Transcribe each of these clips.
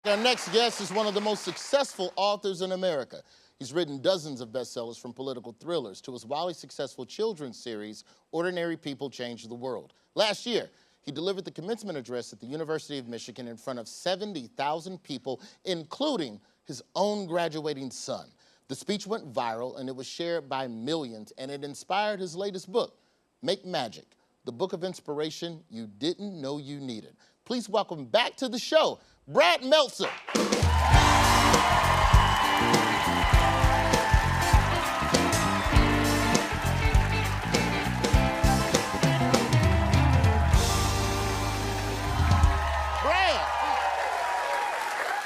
Our next guest is one of the most successful authors in America. He's written dozens of bestsellers, from political thrillers to his wildly successful children's series, Ordinary People Change the World. Last year, he delivered the commencement address at the University of Michigan in front of 70,000 people, including his own graduating son. The speech went viral, and it was shared by millions, and it inspired his latest book, Make Magic, the book of inspiration you didn't know you needed. Please welcome back to the show, Brad Meltzer.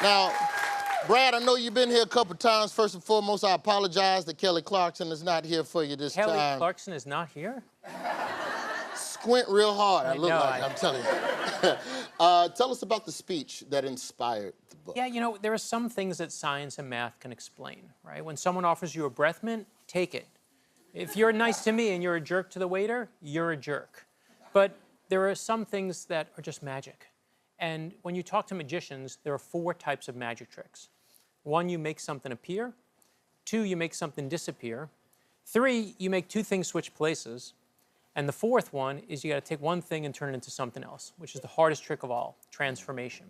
Now, Brad, I know you've been here a couple times. First and foremost, I apologize that Kelly Clarkson is not here for you this time. Kelly Clarkson is not here? Squint real hard, I look know, like, I'm telling you. Tell us about the speech that inspired the book. Yeah, you know, there are some things that science and math can explain, right? When someone offers you a breath mint, take it. If you're nice to me and you're a jerk to the waiter, you're a jerk. But there are some things that are just magic. And when you talk to magicians, there are 4 types of magic tricks. 1, you make something appear. 2, you make something disappear. 3, you make 2 things switch places. And the 4th one is you got to take one thing and turn it into something else, which is the hardest trick of all, transformation.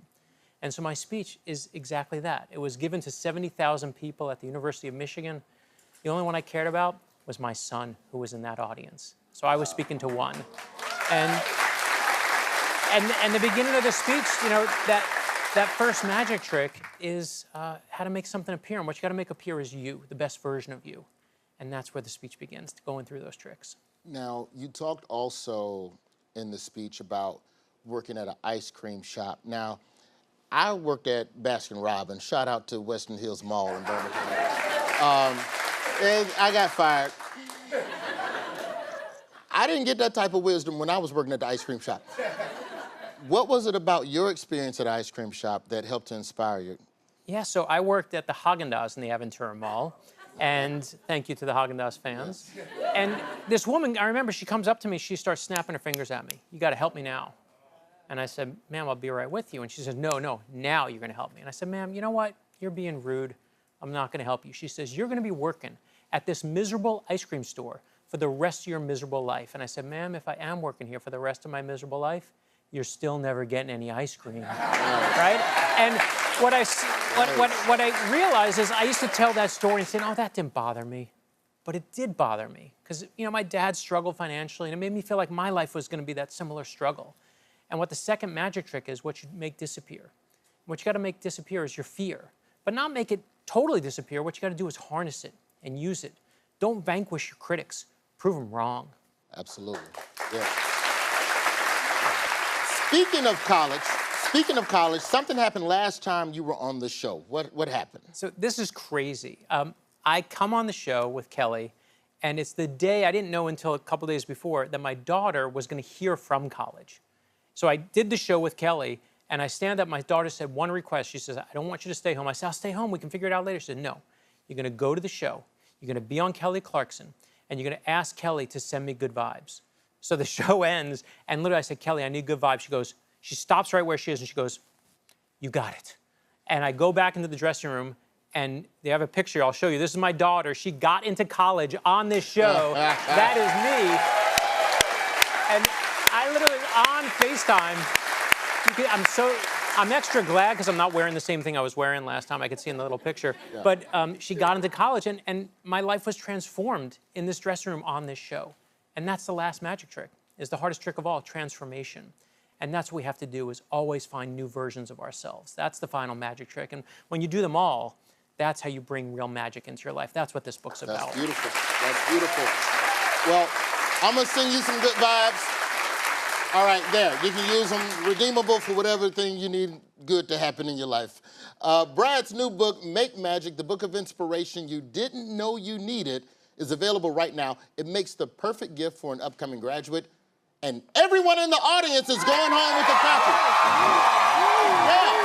And so my speech is exactly that. It was given to 70,000 people at the University of Michigan. The only one I cared about was my son, who was in that audience. So I was speaking to one. And the beginning of the speech, you know, that first magic trick is how to make something appear. And what you got to make appear is you, the best version of you. And that's where the speech begins, going through those tricks. Now, you talked also in the speech about working at an ice cream shop. Now, I worked at Baskin-Robbins. Shout out to Western Hills Mall in Birmingham. And I got fired. I didn't get that type of wisdom when I was working at the ice cream shop. What was it about your experience at the ice cream shop that helped to inspire you? Yeah, so I worked at the Haagen-Dazs in the Aventura Mall. And thank you to the Haagen-Dazs fans. And this woman, I remember, she comes up to me, she starts snapping her fingers at me. You got to help me now. And I said, ma'am, I'll be right with you. And she says, no, now you're going to help me. And I said, ma'am, you know what? You're being rude. I'm not going to help you. She says, you're going to be working at this miserable ice cream store for the rest of your miserable life. And I said, ma'am, if I am working here for the rest of my miserable life, you're still never getting any ice cream, right? And what I realized is I used to tell that story and say, oh, that didn't bother me. But it did bother me because, you know, my dad struggled financially and it made me feel like my life was going to be that similar struggle. And what the second magic trick is, what you make disappear. What you got to make disappear is your fear, but not make it totally disappear. What you got to do is harness it and use it. Don't vanquish your critics. Prove them wrong. Absolutely, yeah. Speaking of college, something happened last time you were on the show. What happened? So this is crazy. I come on the show with Kelly, and it's the day I didn't know until a couple days before that my daughter was going to hear from college. So I did the show with Kelly, and I stand up. My daughter said one request. She says, I don't want you to stay home. I said, I'll stay home. We can figure it out later. She said, no. You're going to go to the show. You're going to be on Kelly Clarkson, and you're going to ask Kelly to send me good vibes. So the show ends, and literally I said, Kelly, I need good vibes. She stops right where she is, and she goes, you got it. And I go back into the dressing room, and they have a picture. I'll show you. This is my daughter. She got into college on this show. That is me. And I literally, on FaceTime, I'm extra glad because I'm not wearing the same thing I was wearing last time. I could see in the little picture. Yeah. But she got into college, and my life was transformed in this dressing room on this show. And that's the last magic trick, is the hardest trick of all, transformation. And that's what we have to do, is always find new versions of ourselves. That's the final magic trick. And when you do them all, that's how you bring real magic into your life. That's what this book's about. That's beautiful. That's beautiful. Well, I'm going to send you some good vibes. All right, there. You can use them, redeemable for whatever thing you need good to happen in your life. Brad's new book, Make Magic, the book of inspiration you didn't know you needed, is available right now. It makes the perfect gift for an upcoming graduate. And everyone in the audience is going home with a copy. Yeah.